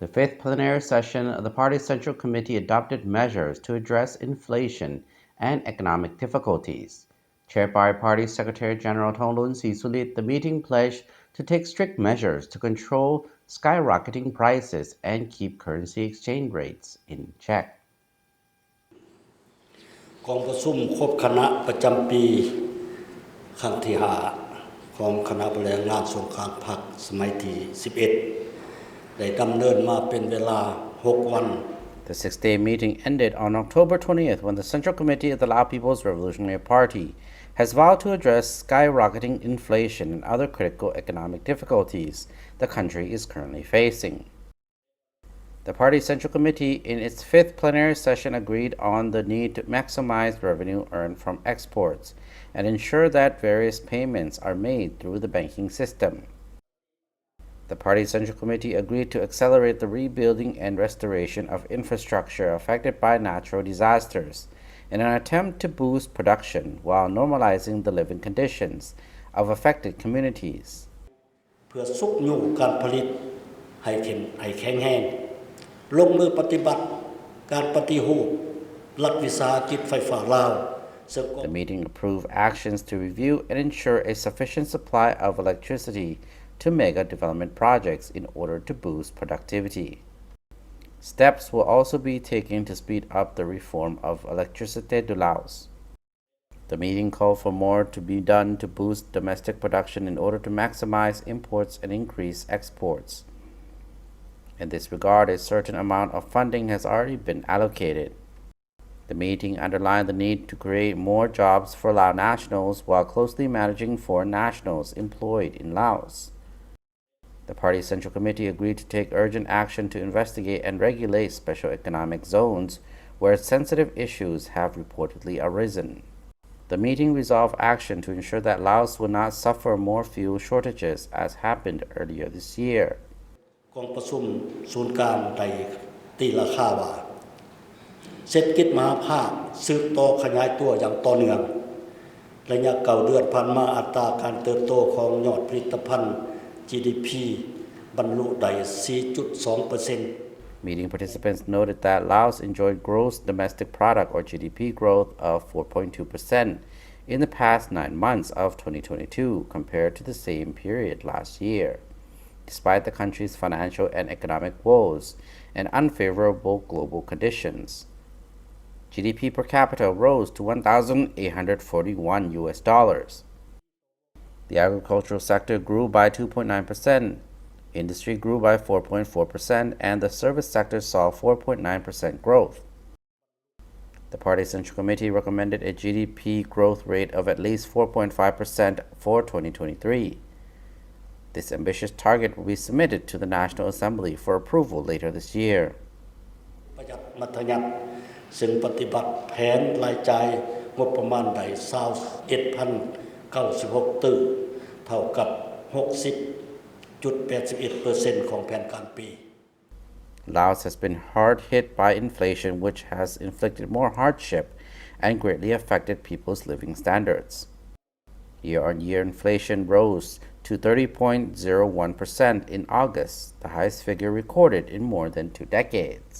The fifth plenary session of the party's Central Committee adopted measures to address inflation and economic difficulties. Chaired by Party Secretary General Thongloun Sisulit, the meeting pledged to take strict measures to control skyrocketing prices and keep currency exchange rates in check. กองประชุมครบคณะประจำปีครั้งที่5ของคณะบริหารงานสงครามพรรคสมัยที่11ได้ดำเนินมาเป็นเวลา6 วัน The six-day meeting ended on October 20th when the Central Committee of the Lao People's Revolutionary Party has vowed to address skyrocketing inflation and other critical economic difficulties the country is currently facing. The party's Central Committee, in its fifth plenary session, agreed on the need to maximize revenue earned from exports and ensure that various payments are made through the banking system. The party's Central Committee agreed to accelerate the rebuilding and restoration of infrastructure affected by natural disasters in an attempt to boost production while normalizing the living conditions of affected communities. เพื่อสุกอยู่การผลิตให้แข็งแรงลงมือปฏิบัติการปฏิรูปรัฐวิสาหกิจไฟฟ้าลาว The meeting approved actions to review and ensure a sufficient supply of electricity to mega development projects in order to boost productivity. Steps will also be taken to speed up the reform of Electricité de Laos. The meeting called for more to be done to boost domestic production in order to maximize imports and increase exports. In this regard, a certain amount of funding has already been allocated. The meeting underlined the need to create more jobs for Lao nationals while closely managing foreign nationals employed in Laos. The party's Central Committee agreed to take urgent action to investigate and regulate special economic zones where sensitive issues have reportedly arisen. The meeting resolved action to ensure that Laos will not suffer more fuel shortages as happened earlier this year. กองประชุมศูนย์กลางได้ตีราคาว่าเศรษฐกิจมหาภาคสืบต่อขยายตัวอย่างต่อเนื่องระยะ9 เดือนผ่านมาอัตราการเติบโตของยอดผลิตภัณฑ์ GDP บรรลุได้ 4.2%. Meeting participants noted that Laos enjoyed gross domestic product or GDP growth of 4.2% in the past 9 months of 2022 compared to the same period last year, despite the country's financial and economic woes and unfavorable global conditions. GDP per capita rose to $1,841. The agricultural sector grew by 2.9%, industry grew by 4.4%, and the service sector saw 4.9% growth. The party's Central Committee recommended a GDP growth rate of at least 4.5% for 2023. This ambitious target will be submitted to the National Assembly for approval later this year. ประหยัดมัธยัสถ์ซึ่งปฏิบัติแผนรายจ่ายงบประมาณได้21,096 ตื้อเท่ากับ 60.81% ของแผนการปี Laos has been hard hit by inflation, which has inflicted more hardship and greatly affected people's living standards. Year-on-year inflation rose to 30.01% in August, the highest figure recorded in more than 2 decades.